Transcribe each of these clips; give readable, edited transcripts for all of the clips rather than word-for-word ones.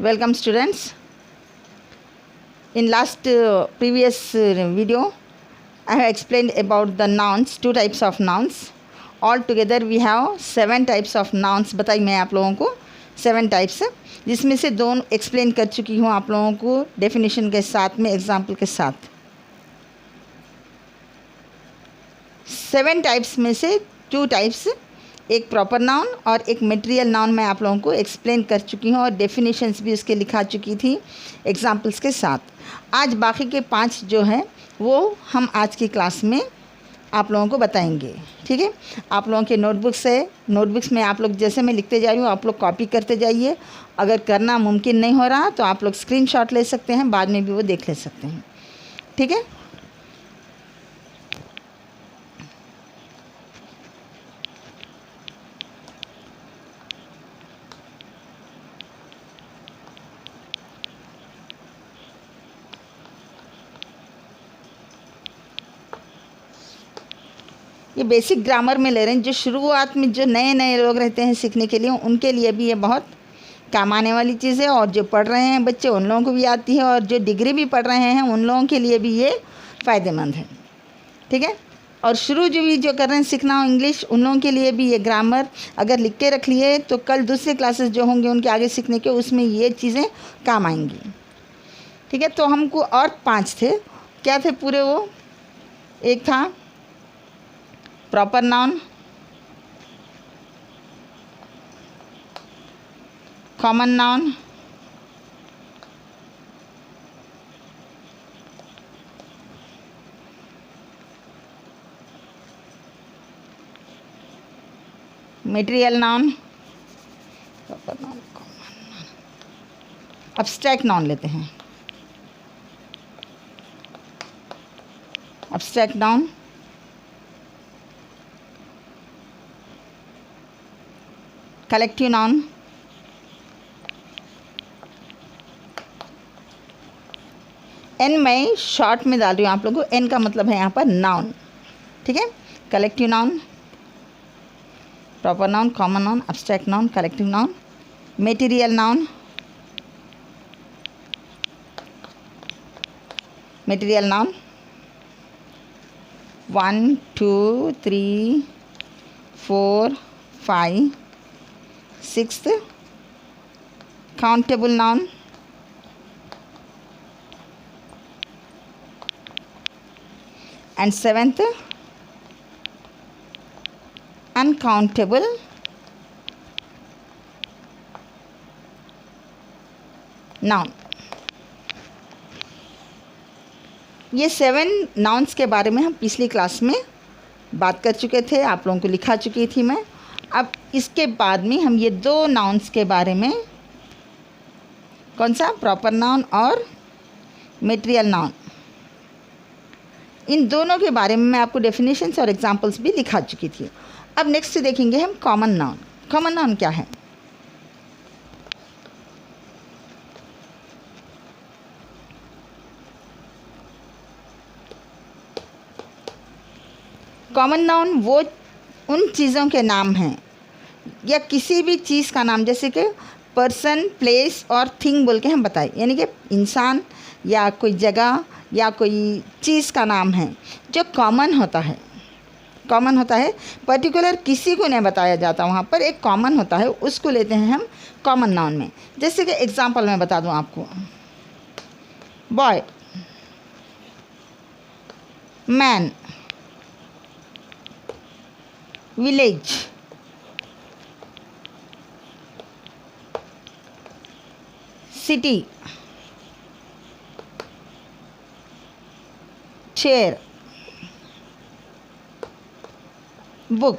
Welcome students. In last previous video I have explained about the nouns, two types of nouns. All together we have 7 types of nouns. बताई मैं आप लोगों को 7 types, जिसमें से 2 explain कर चुकी हूँ आप लोगों को डेफिनेशन के साथ में, एग्जाम्पल के साथ। 7 टाइप्स में से 2 टाइप्स, एक प्रॉपर नाउन और एक मटेरियल नाउन मैं आप लोगों को एक्सप्लेन कर चुकी हूँ और डेफिनेशंस भी उसके लिखा चुकी थी एग्जाम्पल्स के साथ। आज बाकी के 5 जो हैं वो हम आज की क्लास में आप लोगों को बताएंगे, ठीक है। आप लोगों के नोटबुक्स है, नोटबुक्स में आप लोग जैसे मैं लिखते जा रही हूँ आप लोग कॉपी करते जाइए। अगर करना मुमकिन नहीं हो रहा तो आप लोग स्क्रीनशॉट ले सकते हैं, बाद में भी वो देख ले सकते हैं, ठीक है। ये बेसिक ग्रामर में ले रहे हैं, जो शुरुआत में जो नए नए लोग रहते हैं सीखने के लिए, उनके लिए भी ये बहुत काम आने वाली चीज़ है। और जो पढ़ रहे हैं बच्चे उन लोगों को भी आती है, और जो डिग्री भी पढ़ रहे हैं उन लोगों के लिए भी ये फ़ायदेमंद है, ठीक है। और शुरू जो कर रहे हैं सीखना हो इंग्लिश, उन लोगों के लिए भी ये ग्रामर अगर लिख के रख लिए तो कल दूसरे क्लासेस जो होंगे उनके आगे सीखने के, उसमें ये चीज़ें काम आएंगी, ठीक है। तो हमको और 5 थे, क्या थे पूरे वो? एक था proper noun, common noun, material noun, proper noun, common noun, abstract noun लेते हैं। Abstract noun, collective noun, N मैं शॉर्ट में डाल रही हूँ आप लोगों को। एन का मतलब है यहाँ पर नाउन, ठीक है। Collective noun, proper noun, common noun, abstract noun, collective noun, material noun, material noun 1 2 3 4 5 6th countable noun, and 7th uncountable noun। ये 7 नाउन्स के बारे में हम पिछली क्लास में बात कर चुके थे, आप लोगों को लिखा चुकी थी मैं। अब इसके बाद में हम ये 2 नाउन्स के बारे में, कौन सा? प्रॉपर नाउन और मटेरियल नाउन, इन दोनों के बारे में मैं आपको डेफिनेशंस और एग्जांपल्स भी लिखा चुकी थी। अब नेक्स्ट देखेंगे हम कॉमन नाउन। कॉमन नाउन क्या है? कॉमन नाउन वो उन चीज़ों के नाम हैं या किसी भी चीज़ का नाम, जैसे कि पर्सन, प्लेस और थिंग बोल के हम बताएं, यानी कि इंसान या कोई जगह या कोई चीज़ का नाम है जो कॉमन होता है। कॉमन होता है, पर्टिकुलर किसी को नहीं बताया जाता, वहाँ पर एक कॉमन होता है, उसको लेते हैं हम कॉमन नाउन में। जैसे कि एग्जांपल मैं बता दूँ आपको, boy, man, village, city, chair, book,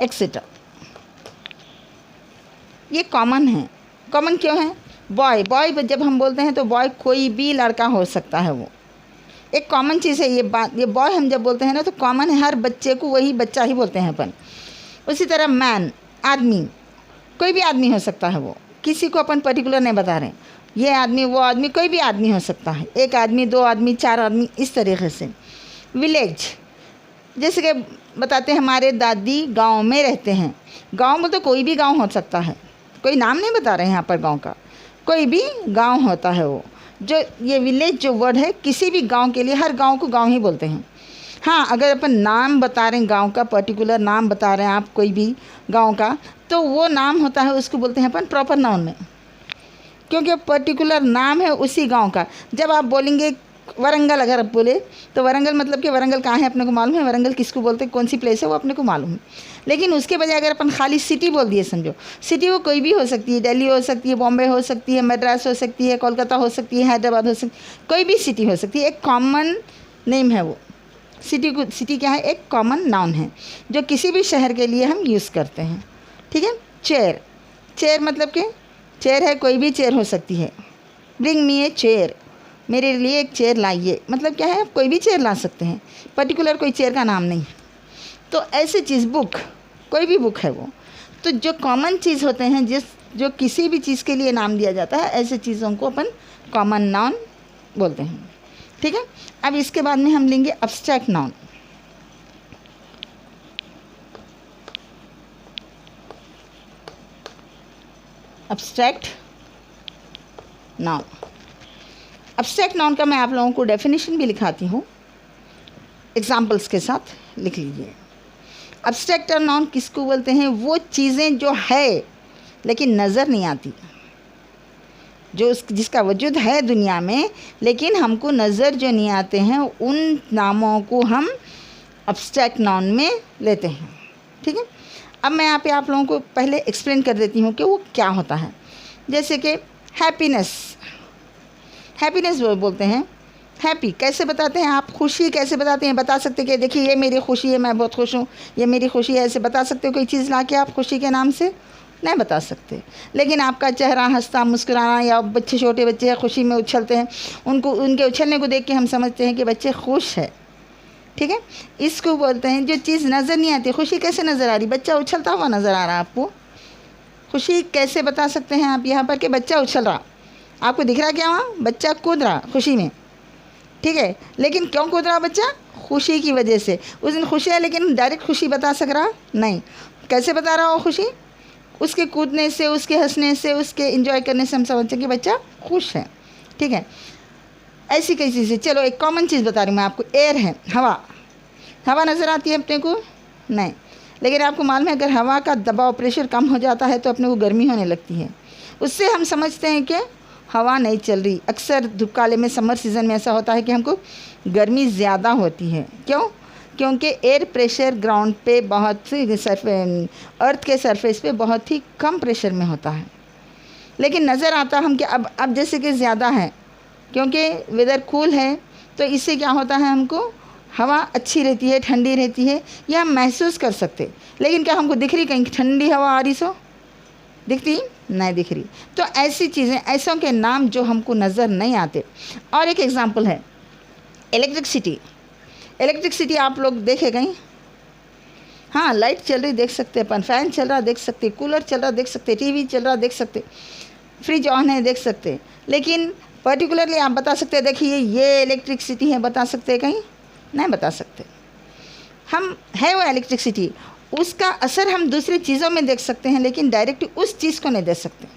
etcetera. ये कॉमन है। कॉमन क्यों है? बॉय, बॉय जब हम बोलते हैं तो बॉय कोई भी लड़का हो सकता है, वो एक कॉमन चीज़ है। ये बात, ये बॉय हम जब बोलते हैं ना तो कॉमन है, हर बच्चे को वही बच्चा ही बोलते हैं अपन। उसी तरह मैन, आदमी, कोई भी आदमी हो सकता है, वो किसी को अपन पर्टिकुलर नहीं बता रहे, ये आदमी वो आदमी, कोई भी आदमी हो सकता है, एक आदमी, 2 आदमी, 4 आदमी, इस तरीके से। विलेज, जैसे कि बताते हैं हमारे दादी गांव में रहते हैं। गांव में तो कोई भी गांव हो सकता है, कोई नाम नहीं बता रहे हैं यहाँ पर गांव का, कोई भी गांव होता है वो। जो ये विलेज जो वर्ड है किसी भी गांव के लिए, हर गांव को गांव ही बोलते हैं। हाँ, अगर अपन नाम बता रहे हैं गांव का, पर्टिकुलर नाम बता रहे हैं आप कोई भी गांव का, तो वो नाम होता है, उसको बोलते हैं अपन प्रॉपर नाउन में, क्योंकि पर्टिकुलर नाम है उसी गांव का। जब आप बोलेंगे वरंगल, अगर आप बोले तो वरंगल मतलब कि वरंगल कहाँ है अपने को मालूम है, वरंगल किसको बोलते हैं, कौन सी प्लेस है वो अपने को मालूम है। लेकिन उसके बजाय अगर अपन खाली सिटी बोल दिए, समझो सिटी वो कोई भी हो सकती है, दिल्ली हो सकती है, बॉम्बे हो सकती है, मद्रास हो सकती है, कोलकाता हो सकती है, हैदराबाद हो सकती है, कोई भी सिटी हो सकती है। एक कॉमन नेम है वो सिटी को। सिटी क्या है? एक कॉमन नाउन है जो किसी भी शहर के लिए हम यूज़ करते हैं। ठीक है। चेयर, चेयर मतलब कि चेयर है, कोई भी चेयर हो सकती है। ब्रिंग मी ए चेयर, मेरे लिए एक चेयर लाइए, मतलब क्या है, आप कोई भी चेयर ला सकते हैं, पर्टिकुलर कोई चेयर का नाम नहीं। तो ऐसी चीज़, बुक, कोई भी बुक है वो। तो जो कॉमन चीज़ होते हैं, जो किसी भी चीज़ के लिए नाम दिया जाता है, ऐसे चीज़ों को अपन कॉमन नाउन बोलते हैं। ठीक है। अब इसके बाद में हम लेंगे abstract noun. Abstract noun, abstract noun का मैं आप लोगों को डेफिनेशन भी लिखाती हूँ, एग्जाम्पल्स के साथ लिख लीजिए। अब्स्ट्रैक्ट नाउन किसको बोलते हैं? वो चीज़ें जो है लेकिन नज़र नहीं आती, जो जिसका वजूद है दुनिया में लेकिन हमको नज़र जो नहीं आते हैं, उन नामों को हम अब्स्ट्रैक्ट नाउन में लेते हैं। ठीक है। अब मैं यहाँ पे आप लोगों को पहले एक्सप्लेन कर देती हूँ कि वो क्या होता है। जैसे कि हैप्पीनेस, हैप्पीनेस वो बोलते हैं। हैप्पी कैसे बताते हैं आप? खुशी कैसे बताते हैं? बता सकते कि देखिए ये मेरी खुशी है, मैं बहुत खुश हूँ, ये मेरी खुशी है, ऐसे बता सकते हो कोई चीज़ ला के आप खुशी के नाम से? नहीं बता सकते। लेकिन आपका चेहरा हंसता मुस्कुराना, या बच्चे, छोटे बच्चे खुशी में उछलते हैं, उनको, उनके उछलने को देख के हम समझते हैं कि बच्चे खुश है। ठीक है। इसको बोलते हैं जो चीज़ नज़र नहीं आती। खुशी कैसे नज़र आ रही? बच्चा उछलता हुआ नज़र आ रहा है आपको। खुशी कैसे बता सकते हैं आप यहाँ पर कि बच्चा उछल रहा? आपको दिख रहा क्या वहाँ? बच्चा कूद रहा खुशी में। ठीक है। लेकिन क्यों कूद रहा बच्चा? खुशी की वजह से। उस दिन खुशी है लेकिन डायरेक्ट खुशी बता सक रहा नहीं। कैसे बता रहा हो खुशी? उसके कूदने से, उसके हंसने से, उसके एंजॉय करने से हम समझते हैं कि बच्चा खुश है। ठीक है। ऐसी कई चीज़ें। चलो एक कॉमन चीज़ बता रही हूँ मैं आपको, एयर है, हवा। हवा नज़र आती है अपने को? नहीं। लेकिन आपको मालूम है अगर हवा का दबाव, प्रेशर कम हो जाता है तो अपने को गर्मी होने लगती है। उससे हम समझते हैं कि हवा नहीं चल रही। अक्सर धूप काले में, समर सीज़न में ऐसा होता है कि हमको गर्मी ज़्यादा होती है। क्यों? क्योंकि एयर प्रेशर ग्राउंड पे बहुत, अर्थ के सरफेस पे बहुत ही कम प्रेशर में होता है। लेकिन नज़र आता हम कि अब जैसे कि ज़्यादा है, क्योंकि वेदर कूल है, तो इससे क्या होता है, हमको हवा अच्छी रहती है, ठंडी रहती है, यह हम महसूस कर सकते। लेकिन क्या हमको दिख रही कहीं ठंडी हवा आ रही? सो दिखती नहीं दिख रही। तो ऐसी चीज़ें, ऐसों के नाम जो हमको नज़र नहीं आते। और एक एग्जांपल है इलेक्ट्रिसिटी। इलेक्ट्रिसिटी आप लोग देखे कहीं? हाँ, लाइट चल रही देख सकते अपन, फ़ैन चल रहा देख सकते, कूलर चल रहा देख सकते, टीवी चल रहा देख सकते, फ्रिज ऑन है देख सकते। लेकिन पर्टिकुलरली आप बता सकते हैं देखिए ये इलेक्ट्रिसिटी है, बता सकते हैं कहीं? नहीं बता सकते। हम है वो इलेक्ट्रिसिटी, उसका असर हम दूसरी चीज़ों में देख सकते हैं, लेकिन डायरेक्टली उस चीज़ को नहीं देख सकते।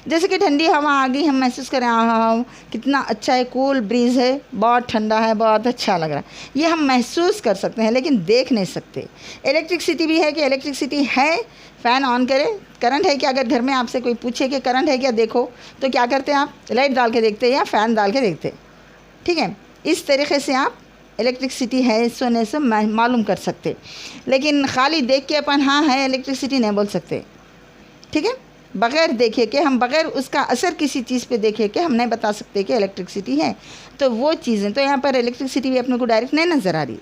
जैसे कि ठंडी हवा आ गई, हम महसूस करें हाँ कितना अच्छा है, कूल ब्रीज़ है, बहुत ठंडा है, बहुत अच्छा लग रहा है, ये हम महसूस कर सकते हैं लेकिन देख नहीं सकते। इलेक्ट्रिसिटी भी है कि इलेक्ट्रिसिटी है, फ़ैन ऑन करें, करंट है क्या? अगर घर में आपसे कोई पूछे कि करंट है क्या देखो, तो क्या करते हैं आप? लाइट डाल के देखते या फ़ैन डाल के देखते। ठीक है। इस तरीके से आप इलेक्ट्रिसिटी है सोने से मालूम कर सकते। लेकिन खाली देख के अपन हाँ है इलेक्ट्रिसिटी नहीं बोल सकते। ठीक है। बग़ैर देखे के, हम बग़ैर उसका असर किसी चीज़ पे देखे के हम नहीं बता सकते कि इलेक्ट्रिसिटी है। तो वो चीज़ें, तो यहाँ पर इलेक्ट्रिसिटी भी अपने को डायरेक्ट नहीं नज़र आ रही।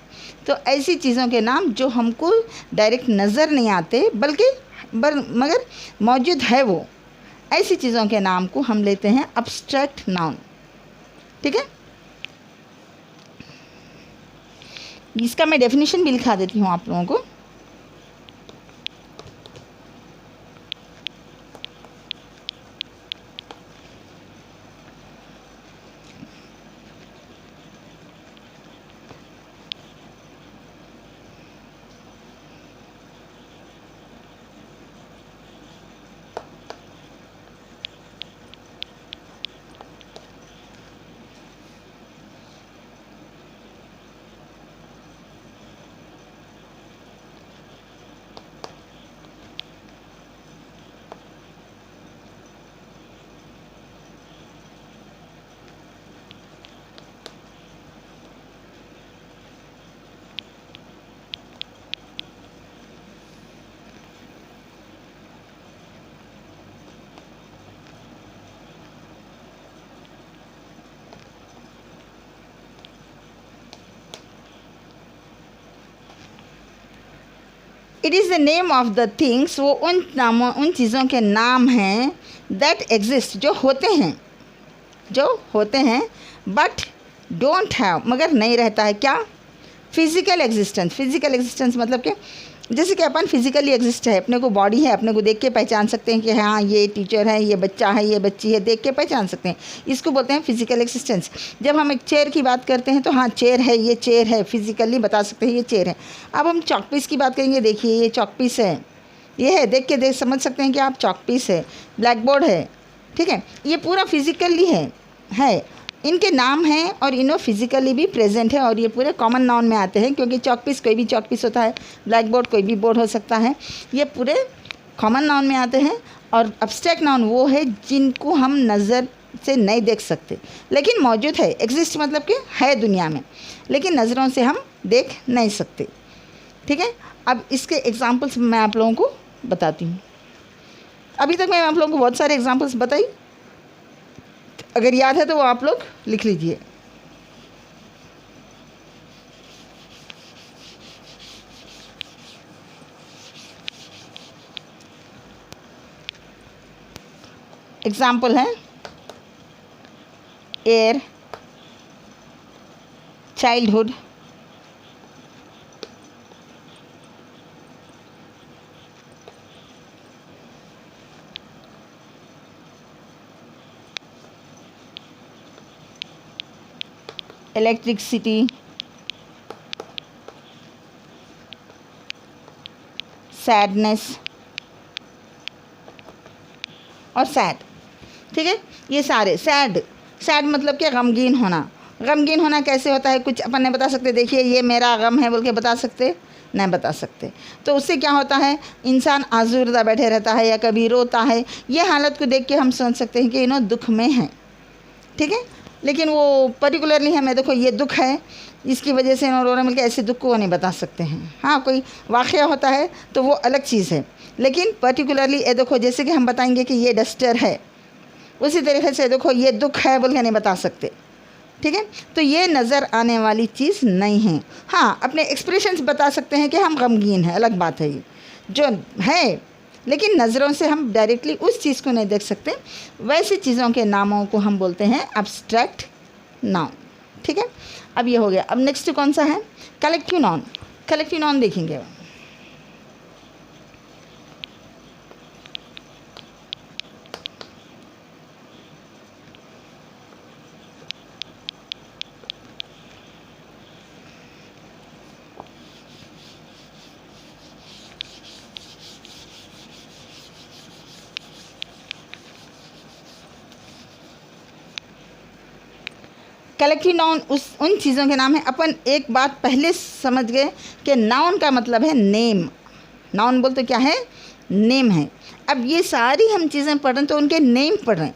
तो ऐसी चीज़ों के नाम जो हमको डायरेक्ट नज़र नहीं आते बल्कि मगर मौजूद है, वो ऐसी चीज़ों के नाम को हम लेते हैं अब्स्ट्रैक्ट नाउन। ठीक है। इसका मैं डेफिनेशन भी लिखा देती हूँ आप लोगों को। It is the name of the things, वो उन चीज़ों के नाम हैं दैट एग्जिस्ट, जो होते हैं बट डोंट हैव, मगर नहीं रहता है क्या, फिजिकल एग्जिस्टेंस मतलब कि जैसे कि अपन फिजिकली एग्जिस्ट है, अपने को बॉडी है, अपने को देख के पहचान सकते हैं कि हाँ ये टीचर है, ये बच्चा है, ये बच्ची है, देख के पहचान सकते हैं, इसको बोलते हैं फिजिकल एग्जिस्टेंस। जब हम एक चेयर की बात करते हैं तो हाँ चेयर है, ये चेयर है, फिजिकली बता सकते हैं ये चेयर है। अब हम चॉक पीस की बात करेंगे, देखिए ये चॉक पीस है, ये है, देख के समझ सकते हैं कि आप चॉक पीस है। ब्लैक बोर्ड है, ठीक है, ये पूरा फिजिकली है, इनके नाम हैं और इन्हों फिजिकली भी प्रेजेंट है और ये पूरे कॉमन नाउन में आते हैं, क्योंकि चॉक पीस कोई भी चॉक पीस होता है, ब्लैक बोर्ड कोई भी बोर्ड हो सकता है, ये पूरे कॉमन नाउन में आते हैं। और अब्स्ट्रैक्ट नाउन वो है जिनको हम नज़र से नहीं देख सकते लेकिन मौजूद है, एग्जिस्ट मतलब कि है दुनिया में, लेकिन नज़रों से हम देख नहीं सकते, ठीक है। अब इसके एग्जाम्पल्स मैं आप लोगों को बताती हूँ। अभी तक मैं आप लोगों को बहुत सारे एग्जाम्पल्स बताई, अगर याद है तो वो आप लोग लिख लीजिए। एग्जाम्पल है एयर, चाइल्डहुड, इलेक्ट्रिसिटी, सैडनेस और सैड, ठीक है। ये सारे सैड मतलब क्या, गमगीन होना कैसे होता है, कुछ अपन नहीं बता सकते, देखिए ये मेरा गम है बोल के बता सकते, नहीं बता सकते। तो उससे क्या होता है, इंसान आज़ुर्दा बैठे रहता है या कभी रोता है, ये हालत को देख के हम समझ सकते हैं कि इन्हों दुख में है, ठीक है। लेकिन वो पर्टिकुलरली हमें देखो ये दुख है, इसकी वजह से इन्होंने रो रहे, मिलकर ऐसे दुख को नहीं बता सकते हैं। हाँ कोई वाक़या होता है तो वो अलग चीज़ है, लेकिन पर्टिकुलरली ये देखो जैसे कि हम बताएंगे कि ये डस्टर है, उसी तरीके से देखो ये दुख है बोल के नहीं बता सकते, ठीक है। तो ये नज़र आने वाली चीज़ नहीं है। हाँ अपने एक्सप्रेशंस बता सकते हैं कि हम गमगीन हैं, अलग बात है, ये जो है, लेकिन नज़रों से हम डायरेक्टली उस चीज़ को नहीं देख सकते। वैसी चीज़ों के नामों को हम बोलते हैं अब्स्ट्रैक्ट नाउन, ठीक है। अब ये हो गया। अब नेक्स्ट कौन सा है, कलेक्टिव नाउन देखेंगे। कलेक्टिव नाउन उन चीज़ों के नाम है। अपन एक बात पहले समझ गए कि नाउन का मतलब है नेम, नाउन बोल तो क्या है, नेम है। अब ये सारी हम चीज़ें पढ़ रहे हैं तो उनके नेम पढ़ रहे हैं,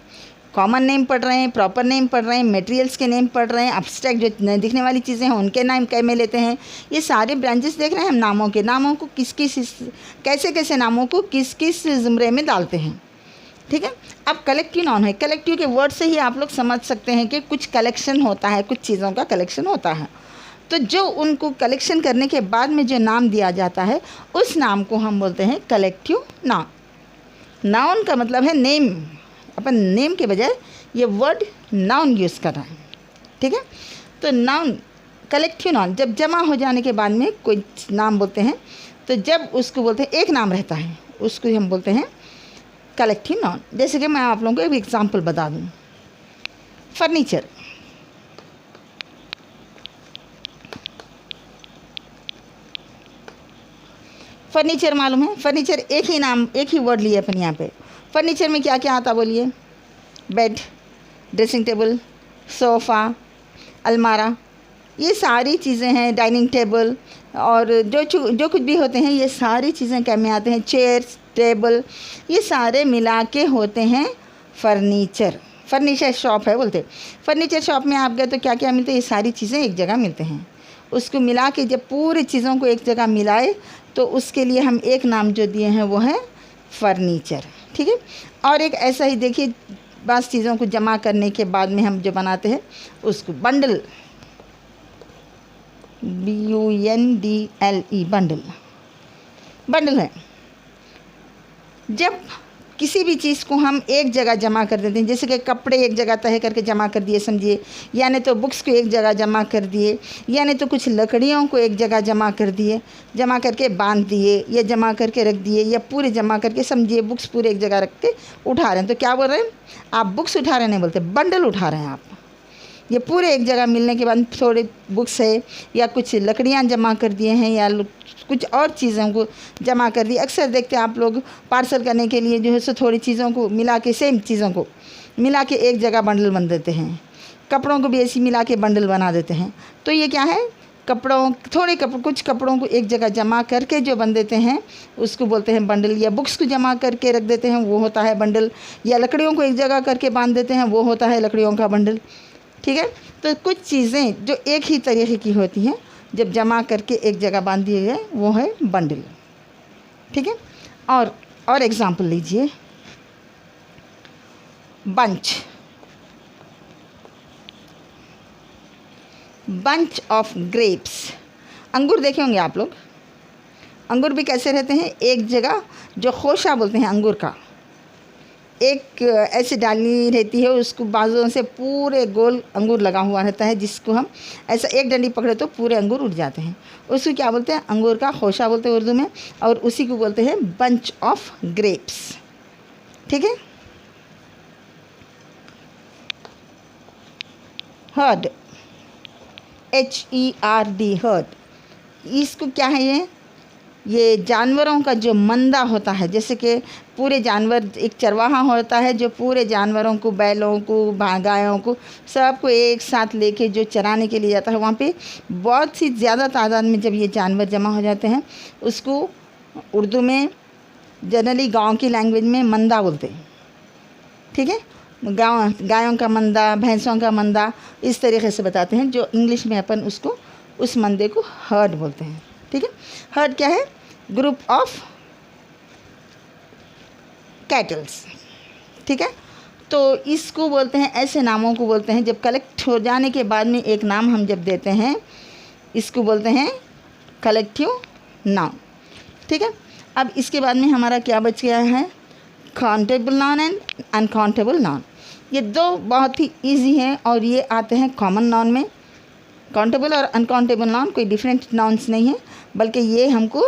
कॉमन नेम पढ़ रहे हैं, प्रॉपर नेम पढ़ रहे हैं, मटेरियल्स के नेम पढ़ रहे हैं, अब्स्ट्रैक्ट जो दिखने वाली चीज़ें हैं उनके नाम कै में लेते हैं। ये सारे ब्रांचेस देख रहे हैं हम नामों को कैसे नामों को किस किस ज़ुमरे में डालते हैं, ठीक है। अब कलेक्टिव नाउन है, कलेक्टिव के वर्ड से ही आप लोग समझ सकते हैं कि कुछ कलेक्शन होता है, कुछ चीज़ों का कलेक्शन होता है। तो जो उनको कलेक्शन करने के बाद में जो नाम दिया जाता है उस नाम को हम बोलते हैं कलेक्टिव नाउन। नाउन का मतलब है नेम, अपन नेम के बजाय ये वर्ड नाउन यूज़ कर रहे हैं, ठीक है। तो नाउन, कलेक्टिव नाउन जब जमा हो जाने के बाद में कोई नाम बोलते हैं, तो जब उसको बोलते हैं एक नाम रहता है उसको हम बोलते हैं कलेक्टिव नाउन। जैसे कि मैं आप लोगों को एक एग्जांपल बता दूं, फर्नीचर, फर्नीचर मालूम है, फर्नीचर एक ही नाम, एक ही वर्ड लिए अपन यहाँ पे। फर्नीचर में क्या क्या आता बोलिए, बेड, ड्रेसिंग टेबल, सोफ़ा, अलमारा, ये सारी चीज़ें हैं, डाइनिंग टेबल और जो कुछ भी होते हैं ये सारी चीज़ें क्या में आते हैं, चेयर्स, टेबल, ये सारे मिला के होते हैं फर्नीचर। फर्नीचर शॉप है बोलते, फर्नीचर शॉप में आप गए तो क्या क्या मिलते हैं, ये सारी चीज़ें एक जगह मिलते हैं। उसको मिला के जब पूरी चीज़ों को एक जगह मिलाए तो उसके लिए हम एक नाम जो दिए हैं वो है फर्नीचर, ठीक है। और एक ऐसा ही देखिए, बस चीज़ों को जमा करने के बाद में हम जो बनाते हैं उसको बंडल, BUNDLE बंडल, बंडल है। जब किसी भी चीज़ को हम एक जगह जमा कर देते हैं, जैसे कि कपड़े एक जगह तय करके जमा कर दिए समझिए, यानी तो बुक्स को एक जगह जमा कर दिए, यानी तो कुछ लकड़ियों को एक जगह जमा कर दिए, जमा करके बांध दिए या जमा करके रख दिए, या पूरे जमा करके समझिए बुक्स पूरे एक जगह रख के उठा रहे हैं, तो क्या बोल रहे हैं आप? बुक्स उठा रहे नहीं बोलते, बंडल उठा रहे हैं आप। ये पूरे एक जगह मिलने के बाद थोड़े बुक्स है या कुछ लकड़ियाँ जमा कर दिए हैं या कुछ और चीज़ों को जमा कर दी। अक्सर देखते हैं आप लोग पार्सल करने के लिए जो है सो थोड़ी चीज़ों को मिला के, सेम चीज़ों को मिला के एक जगह बंडल बना देते हैं। कपड़ों को भी ऐसी मिला के बंडल बना देते हैं। तो ये क्या है? कुछ कपड़ों को एक जगह जमा करके जो बन देते हैं उसको बोलते हैं बंडल, या बुक्स को जमा करके रख देते हैं वो होता है बंडल, या लकड़ियों को एक जगह करके बांध देते हैं वो होता है लकड़ियों का बंडल। ठीक है, तो कुछ चीज़ें जो एक ही तरीके की होती हैं जब जमा करके एक जगह बांध दिए गए वो है बंडल। ठीक है, और एग्जाम्पल लीजिए, बंच ऑफ ग्रेप्स। अंगूर देखे होंगे आप लोग, अंगूर भी कैसे रहते हैं? एक जगह, जो खोशा बोलते हैं अंगूर का, एक ऐसी डाली रहती है, उसको बाजुओं से पूरे गोल अंगूर लगा हुआ रहता है, जिसको हम ऐसा एक डंडी पकड़े तो पूरे अंगूर उठ जाते हैं। उसको क्या बोलते हैं? अंगूर का खोशा बोलते हैं उर्दू में, और उसी को बोलते हैं बंच ऑफ ग्रेप्स। ठीक है, हर्ड, HERD, हर्ड, इसको क्या है? ये जानवरों का जो मंदा होता है, जैसे कि पूरे जानवर, एक चरवाहा होता है जो पूरे जानवरों को, बैलों को, गायों को, सबको एक साथ लेके जो चराने के लिए जाता है, वहाँ पे बहुत सी ज़्यादा तादाद में जब ये जानवर जमा हो जाते हैं, उसको उर्दू में जनरली गांव की लैंग्वेज में मंदा बोलते हैं। ठीक है, गायों का मंदा, भैंसों का मंदा, इस तरीके से बताते हैं, जो इंग्लिश में अपन उसको, उस मंदे को हर्ड बोलते हैं। ठीक है, हर्ड क्या है? Group of kettles. ठीक है, तो इसको बोलते हैं, ऐसे नामों को बोलते हैं जब कलेक्ट हो जाने के बाद में एक नाम हम जब देते हैं, इसको बोलते हैं कलेक्टिव नाउन। ठीक है, अब इसके बाद में हमारा क्या बच गया है? Countable noun and uncountable noun. ये दो बहुत ही इजी हैं और ये आते हैं कॉमन नाउन में। काउंटेबल और अनकाउंटेबल नाउन कोई डिफरेंट नाउन्स नहीं है, बल्कि ये हमको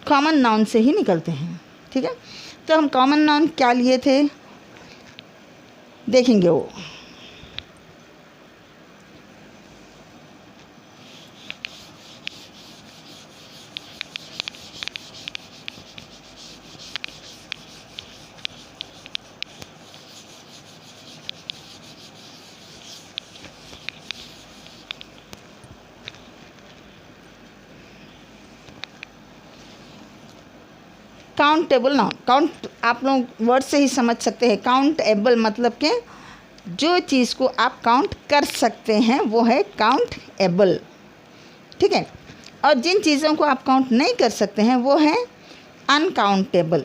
कॉमन नाउन से ही निकलते हैं। ठीक है, तो हम कॉमन नाउन क्या लिए थे देखेंगे वो। काउंटेबल नाउन, काउंट आप लोग वर्ड से ही समझ सकते हैं। काउंटेबल मतलब कि जो चीज़ को आप काउंट कर सकते हैं वो है काउंटेबल। ठीक है, और जिन चीज़ों को आप काउंट नहीं कर सकते हैं वो है अनकाउंटेबल।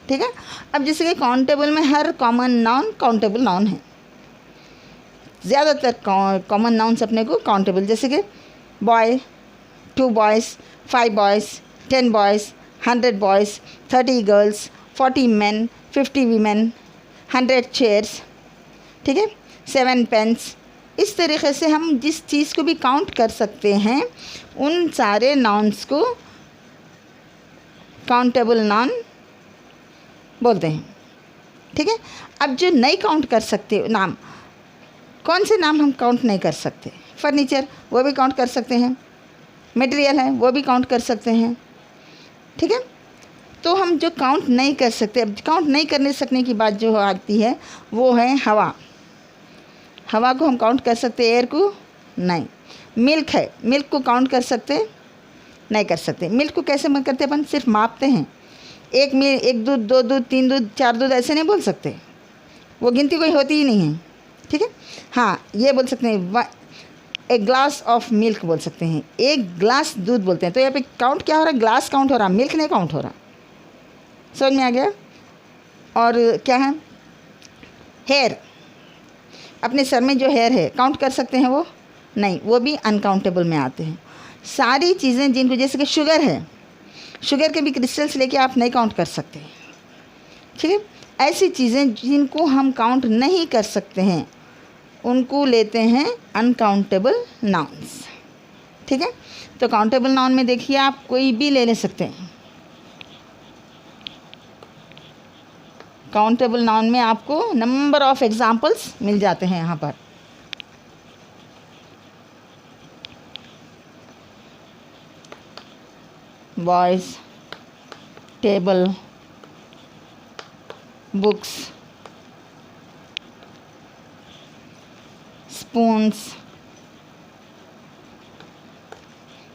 ठीक है, अब जैसे कि काउंटेबल में हर कॉमन नाउन काउंटेबल नाउन है, ज़्यादातर कॉमन नाउन्स अपने को काउंटेबल, जैसे कि boy, 2 boys, 5 boys, 10 boys, 100 boys, 30 girls, 40 men, 50 women, 100 chairs। ठीक है, 7 pens। इस तरीके से हम जिस चीज़ को भी काउंट कर सकते हैं उन सारे नाउन्स को काउंटेबल नाउन बोलते हैं। ठीक है, अब जो नहीं काउंट कर सकते नाम, कौन से नाम हम काउंट नहीं कर सकते? फर्नीचर, वो भी काउंट कर सकते हैं। मटेरियल है, वो भी काउंट कर सकते हैं। ठीक है, तो हम जो काउंट नहीं कर सकते, अब काउंट नहीं करने सकने की बात जो आती है वो है हवा। हवा को हम काउंट कर सकते, एयर को नहीं। मिल्क है, मिल्क को काउंट कर सकते नहीं कर सकते। मिल्क को कैसे मत करते? अपन सिर्फ मापते हैं, एक दूध, 2 दूध, 3 दूध, 4 दूध ऐसे नहीं बोल सकते, वो गिनती कोई होती ही नहीं है। ठीक है, हाँ ये बोल सकते हैं, एक ग्लास ऑफ मिल्क बोल सकते हैं, एक ग्लास दूध बोलते हैं। तो यहाँ पे काउंट क्या हो रहा है? ग्लास काउंट हो रहा, मिल्क नहीं काउंट हो रहा। समझ में आ गया? और क्या है? हेयर, अपने सर में जो हेयर है काउंट कर सकते हैं वो नहीं, वो भी अनकाउंटेबल में आते हैं। सारी चीज़ें जिनको, जैसे कि शुगर है, शुगर के भी क्रिस्टल्स लेके आप नहीं काउंट कर सकते, ठीक है। ऐसी चीज़ें जिनको हम काउंट नहीं कर सकते हैं उनको लेते हैं अनकाउंटेबल नाउन्स, ठीक है। तो काउंटेबल नाउन में देखिए आप कोई भी ले सकते हैं। काउंटेबल नाउन में आपको नंबर ऑफ एग्जाम्पल्स मिल जाते हैं यहाँ पर। Boys, table, books, spoons,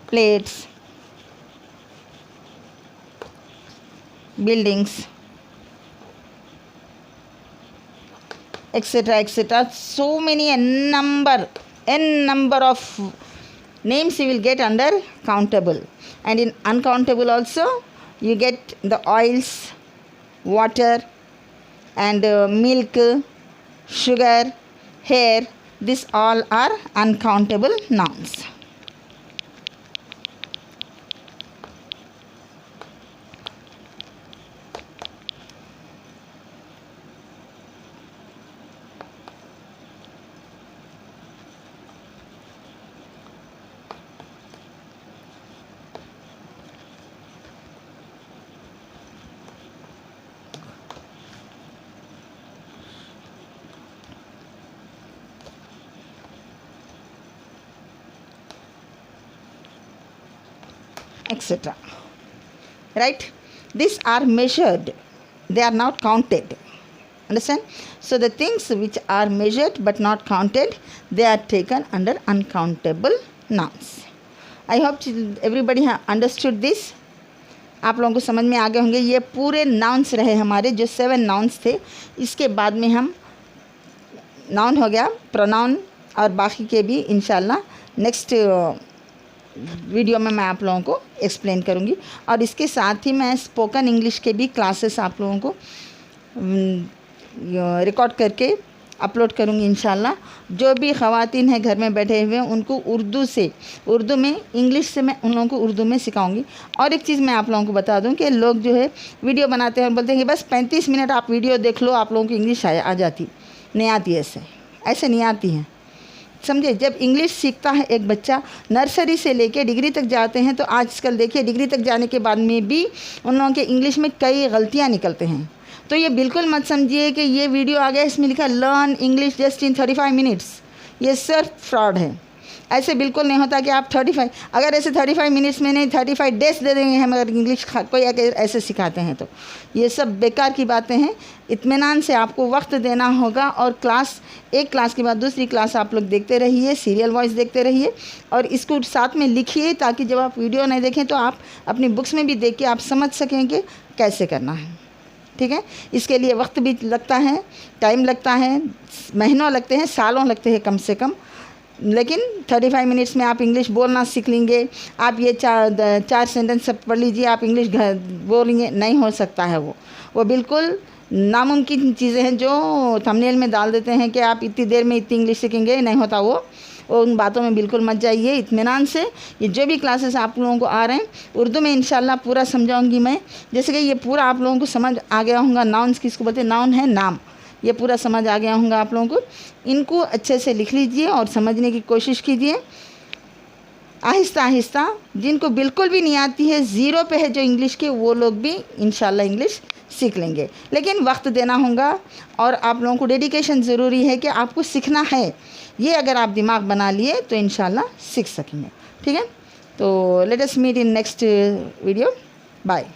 plates, buildings, etc., etc. So many n number of names you will get under countable. And in uncountable also you get the oils, water, and milk, sugar, hair. These all are uncountable nouns. Etc. Right? These are measured, they are not counted. Understand? So the things which are measured but not counted, they are taken under uncountable nouns. I hope everybody have understood this. आप लोगों को समझ में आ गए होंगे। ये पूरे nouns रहे हमारे, जो 7 नाउन्स थे। इसके बाद में हम नाउन हो गया, प्रोनाउन, और बाकी के भी इंशाल्लाह नेक्स्ट वीडियो में मैं आप लोगों को एक्सप्लेन करूँगी। और इसके साथ ही मैं स्पोकन इंग्लिश के भी क्लासेस आप लोगों को रिकॉर्ड करके अपलोड करूँगी इंशाल्लाह। जो भी ख़वातीन हैं घर में बैठे हुए उनको उर्दू में इंग्लिश से मैं उन लोगों को उर्दू में सिखाऊंगी। और एक चीज़ मैं आप लोगों को बता दूं कि लोग जो है वीडियो बनाते हैं और बोलते हैं कि बस 35 मिनट आप वीडियो देख लो, आप लोगों को इंग्लिश आ जाती। नहीं आती, ऐसे नहीं आती हैं, समझे। जब इंग्लिश सीखता है एक बच्चा, नर्सरी से लेके डिग्री तक जाते हैं, तो आजकल देखिए डिग्री तक जाने के बाद में भी उन लोगों के इंग्लिश में कई गलतियाँ निकलते हैं। तो ये बिल्कुल मत समझिए कि ये वीडियो आ गया इसमें लिखा learn English just in 35 minutes, ये सिर्फ फ्रॉड है। ऐसे बिल्कुल नहीं होता कि आप 35, अगर ऐसे 35 मिनट्स में नहीं 35 डेज दे देंगे हम अगर इंग्लिश कोई ऐसे सिखाते हैं, तो ये सब बेकार की बातें हैं। इत्मीनान से आपको वक्त देना होगा और एक क्लास के बाद दूसरी क्लास आप लोग देखते रहिए, सीरियल वॉइस देखते रहिए और इसको साथ में लिखिए, ताकि जब आप वीडियो नहीं देखें तो आप अपनी बुक्स में भी देख के आप समझ सकें कि कैसे करना है, ठीक है। इसके लिए वक्त भी लगता है, टाइम लगता है, महीनों लगते हैं, सालों लगते हैं कम से कम, लेकिन 35 मिनट्स में आप इंग्लिश बोलना सीख लेंगे। आप ये चार सेंटेंस सब पढ़ लीजिए, आप इंग्लिश बोलेंगे, नहीं हो सकता है। वो बिल्कुल नामुमकिन चीज़ें हैं जो थंबनेल में डाल देते हैं कि आप इतनी देर में इतनी इंग्लिश सीखेंगे, नहीं होता वो उन बातों में बिल्कुल मत जाइए। इत्मीनान से ये जो भी क्लासेस आप लोगों को आ रहे हैं उर्दू में इंशाल्लाह पूरा समझाऊंगी मैं। जैसे कि ये पूरा आप लोगों को समझ आ गया होगा, नाउन्स किसको बोलते हैं, नाउन है नाम, ये पूरा समझ आ गया होगा आप लोगों को। इनको अच्छे से लिख लीजिए और समझने की कोशिश कीजिए आहिस्ता आहिस्ता। जिनको बिल्कुल भी नहीं आती है, ज़ीरो पे है जो इंग्लिश के, वो लोग भी इंशाल्लाह इंग्लिश सीख लेंगे, लेकिन वक्त देना होगा और आप लोगों को डेडिकेशन ज़रूरी है कि आपको सीखना है। ये अगर आप दिमाग बना लिए तो इंशाल्लाह सीख सकेंगे, ठीक है। तो let us meet in next video, bye.